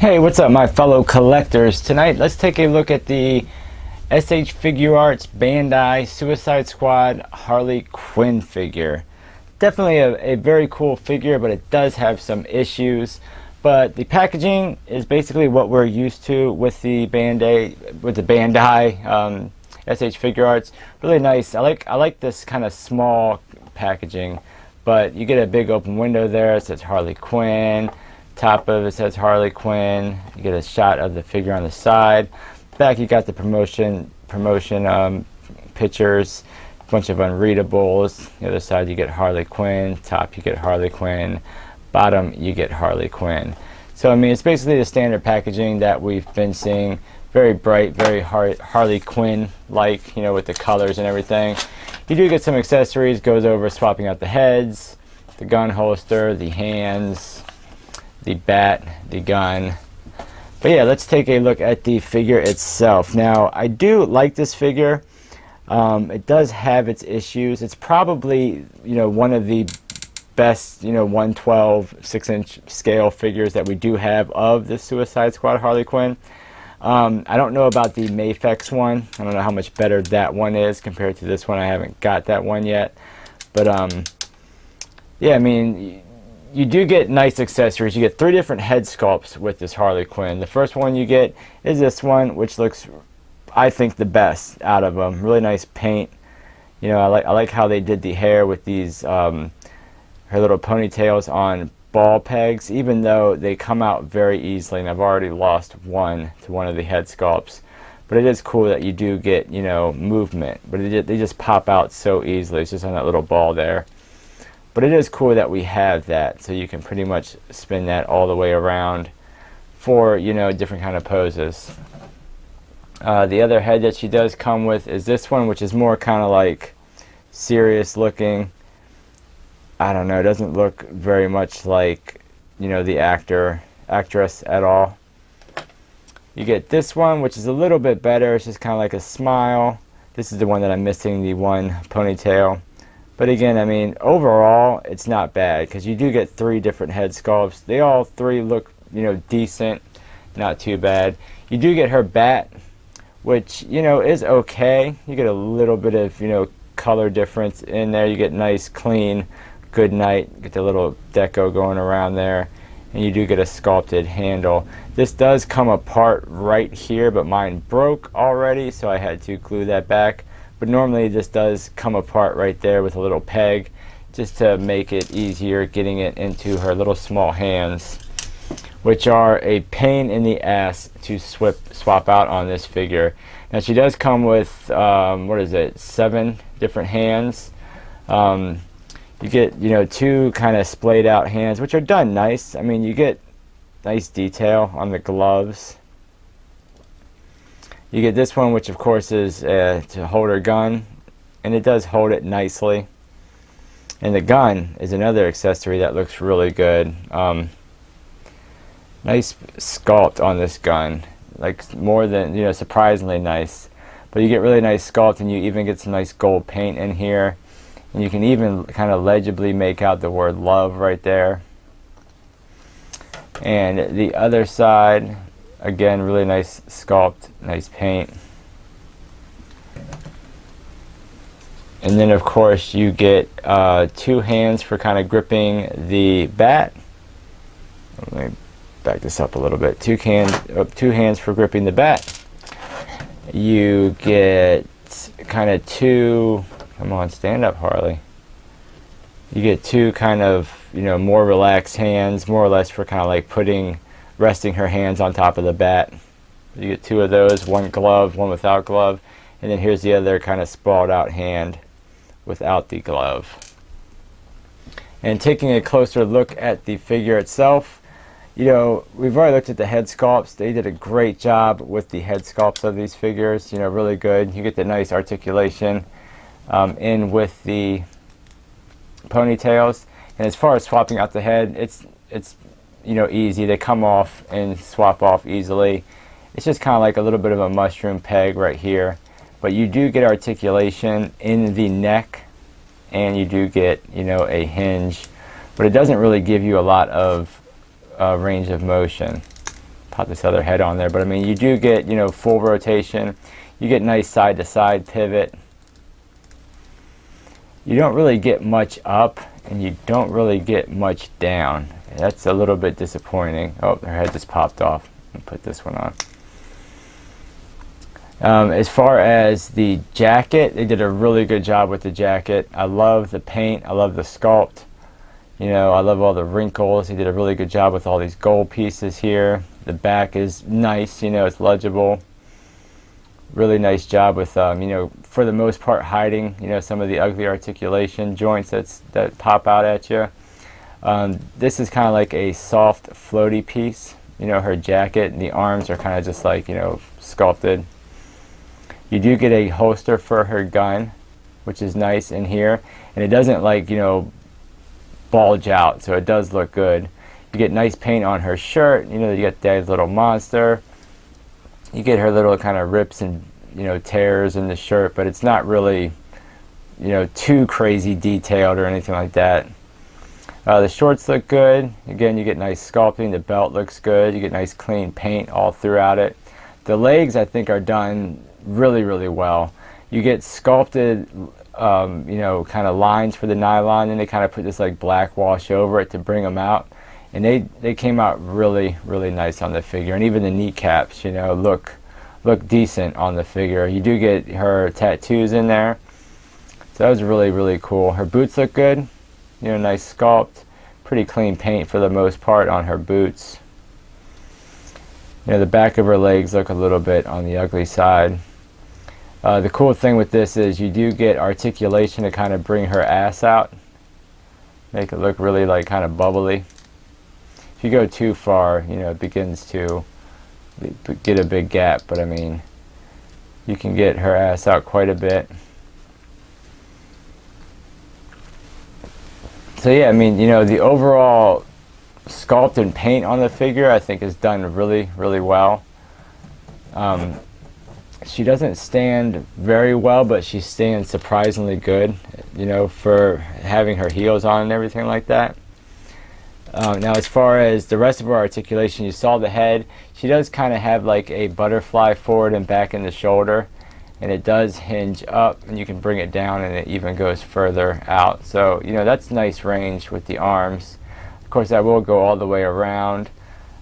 Hey, what's up my fellow collectors? Tonight let's take a look at the SH Figuarts Bandai Suicide Squad Harley Quinn figure. Definitely a very cool figure, but it does have some issues. But the packaging is basically what we're used to with the Bandai SH Figuarts. Really nice. I like this kind of small packaging, but you get a big open window there. It says Harley Quinn. Top of it says Harley Quinn. You get a shot of the figure on the side. Back you got the promotion pictures, a bunch of unreadables. The other side you get Harley Quinn. Top you get Harley Quinn. Bottom you get Harley Quinn. So I mean it's basically the standard packaging that we've been seeing. Very bright, very Harley Quinn like, with the colors and everything. You do get some accessories. Goes over swapping out the heads, the gun holster, the hands, the bat, the gun. But yeah, let's take a look at the figure itself. Now, I do like this figure. It does have its issues. It's probably, one of the best, 1/12 6-inch scale figures that we do have of the Suicide Squad Harley Quinn. I don't know about the Mafex one. I don't know how much better that one is compared to this one. I haven't got that one yet. But yeah, I mean, you do get nice accessories. You get 3 different head sculpts with this Harley Quinn. The first one you get is this one, which looks, I think, the best out of them. Really nice paint. I like how they did the hair with these her little ponytails on ball pegs, even though they come out very easily, and I've already lost one to one of the head sculpts. But it is cool that you do get, movement, but they just pop out so easily. It's just on that little ball there. But it is cool that we have that, so you can pretty much spin that all the way around for, different kind of poses. The other head that she does come with is this one, which is more kind of like serious looking. I don't know, it doesn't look very much like, the actress at all. You get this one, which is a little bit better. It's just kind of like a smile. This is the one that I'm missing, the one ponytail. But again, I mean, overall, it's not bad because you do get 3 different head sculpts. They all 3 look, decent, not too bad. You do get her bat, which, is okay. You get a little bit of, color difference in there. You get nice, clean, good night. Get the little deco going around there. And you do get a sculpted handle. This does come apart right here, but mine broke already, so I had to glue that back. But normally this does come apart right there with a little peg, just to make it easier getting it into her little small hands, which are a pain in the ass to swap out on this figure. Now she does come with 7 different hands. You get 2 kind of splayed out hands, which are done nice. I mean, you get nice detail on the gloves. You get this one, which of course is to hold her gun, and it does hold it nicely. And the gun is another accessory that looks really good. Nice sculpt on this gun, like more than, surprisingly nice. But you get really nice sculpt, and you even get some nice gold paint in here. And you can even kind of legibly make out the word love right there. And the other side, again, really nice sculpt, nice paint. And then of course you get 2 hands for kind of gripping the bat. Let me back this up a little bit. 2 hands for gripping the bat. You get kind of 2, come on, stand up, Harley. You get 2 kind of, more relaxed hands, more or less for kind of like resting her hands on top of the bat. You get 2 of those, 1 glove, 1 without glove, and then here's the other kind of sprawled out hand without the glove. And taking a closer look at the figure itself, we've already looked at the head sculpts. They did a great job with the head sculpts of these figures, really good. You get the nice articulation in with the ponytails. And as far as swapping out the head, it's easy. They come off and swap off easily. It's just kind of like a little bit of a mushroom peg right here, but you do get articulation in the neck, and you do get a hinge, but it doesn't really give you a lot of range of motion. pop this other head on there. But I mean, you do get, you know, full rotation. You get nice side to side pivot. You don't really get much up, and you don't really get much down. That's a little bit disappointing. Oh, her head just popped off. Let me put this one on. As far as the jacket, they did a really good job with the jacket. I love the paint. I love the sculpt. You know, I love all the wrinkles. They did a really good job with all these gold pieces here. The back is nice. You know, it's legible. Really nice job with, you know, for the most part hiding, you know, some of the ugly articulation joints that pop out at you. This is kind of like a soft, floaty piece. You know, her jacket and the arms are kind of just like, you know, sculpted. You do get a holster for her gun, which is nice in here, and it doesn't, like, you know, bulge out, so it does look good. You get nice paint on her shirt. You know, you get Dad's little monster. You get her little kind of rips and, you know, tears in the shirt, but it's not really, you know, too crazy detailed or anything like that. The shorts look good. Again, you get nice sculpting. The belt looks good. You get nice clean paint all throughout it. The legs, I think, are done really, really well. You get sculpted, you know, kind of lines for the nylon, and they kind of put this like black wash over it to bring them out. And they came out really, really nice on the figure. And even the kneecaps, you know, look decent on the figure. You do get her tattoos in there. So that was really, really cool. Her boots look good. You know, nice sculpt. Pretty clean paint for the most part on her boots. You know, the back of her legs look a little bit on the ugly side. The cool thing with this is you do get articulation to kind of bring her ass out. Make it look really like kind of bubbly. If you go too far, you know, it begins to get a big gap, but I mean, you can get her ass out quite a bit. So yeah, I mean, you know, the overall sculpt and paint on the figure, I think, is done really, really well. She doesn't stand very well, but she stands surprisingly good, you know, for having her heels on and everything like that. Now, as far as the rest of her articulation, you saw the head. She does kind of have like a butterfly forward and back in the shoulder, and it does hinge up, and you can bring it down, and it even goes further out. So, you know, that's nice range with the arms. Of course, that will go all the way around.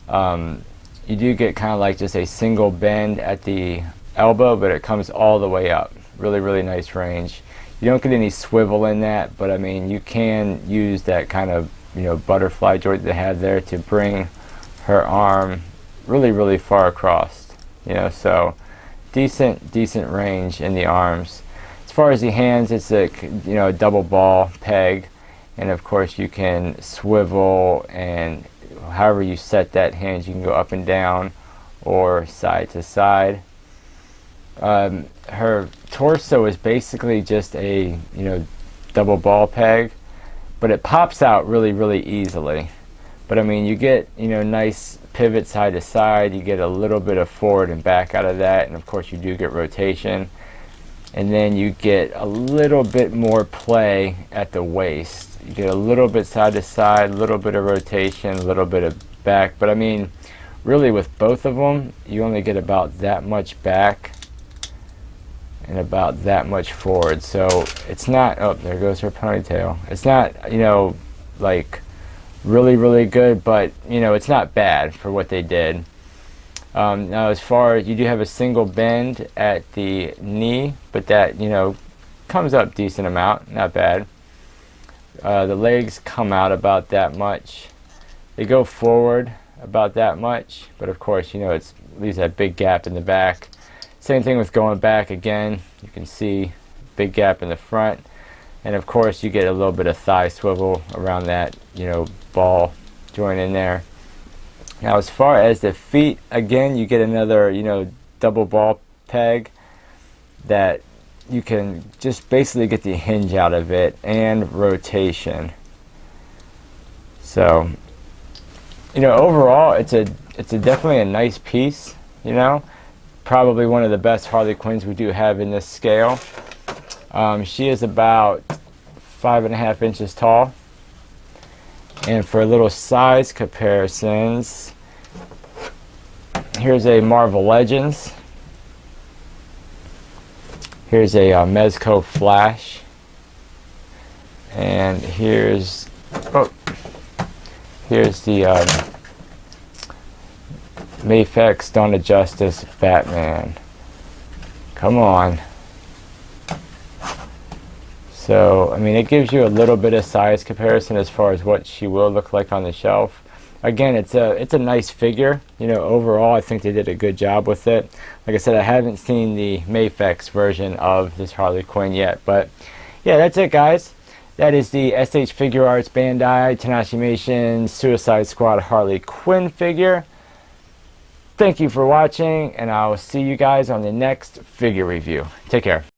You do get kind of like just a single bend at the elbow, but it comes all the way up. Really, really nice range. You don't get any swivel in that, but I mean, you can use that kind of, you know, butterfly joint they have there to bring her arm really, really far across. You know, so decent range in the arms. As far as the hands, it's a, you know, a double ball peg, and of course you can swivel, and however you set that hinge, you can go up and down or side to side. Her torso is basically just a, you know, double ball peg, but it pops out really, really easily. But I mean, you get, you know, nice pivot side to side. You get a little bit of forward and back out of that, and of course you do get rotation. And then you get a little bit more play at the waist. You get a little bit side to side, a little bit of rotation, a little bit of back. But I mean, really with both of them, you only get about that much back and about that much forward. So it's not, oh, there goes her ponytail. It's not, you know, like really, really good, but, you know, it's not bad for what they did. Now, as far as, you do have a single bend at the knee, but that, you know, comes up decent amount, not bad. The legs come out about that much. They go forward about that much, but of course, you know, it leaves that big gap in the back. Same thing with going back again. You can see big gap in the front, and of course you get a little bit of thigh swivel around that, you know, ball joint in there. Now, as far as the feet, again, you get another, you know, double ball peg that you can just basically get the hinge out of it and rotation. So, you know, overall, it's a definitely a nice piece. You know, probably one of the best Harley Quinns we do have in this scale. She is about 5.5 inches tall. And for little size comparisons, Here's a Marvel Legends. Here's a Mezco Flash. And here's the Mafex Dawn of Justice Batman. Come on. So, I mean, it gives you a little bit of size comparison as far as what she will look like on the shelf. Again, it's a nice figure. You know, overall, I think they did a good job with it. Like I said, I haven't seen the Mafex version of this Harley Quinn yet. But, yeah, that's it, guys. That is the SH Figuarts Bandai Tamashii Suicide Squad Harley Quinn figure. Thank you for watching, and I'll see you guys on the next figure review. Take care.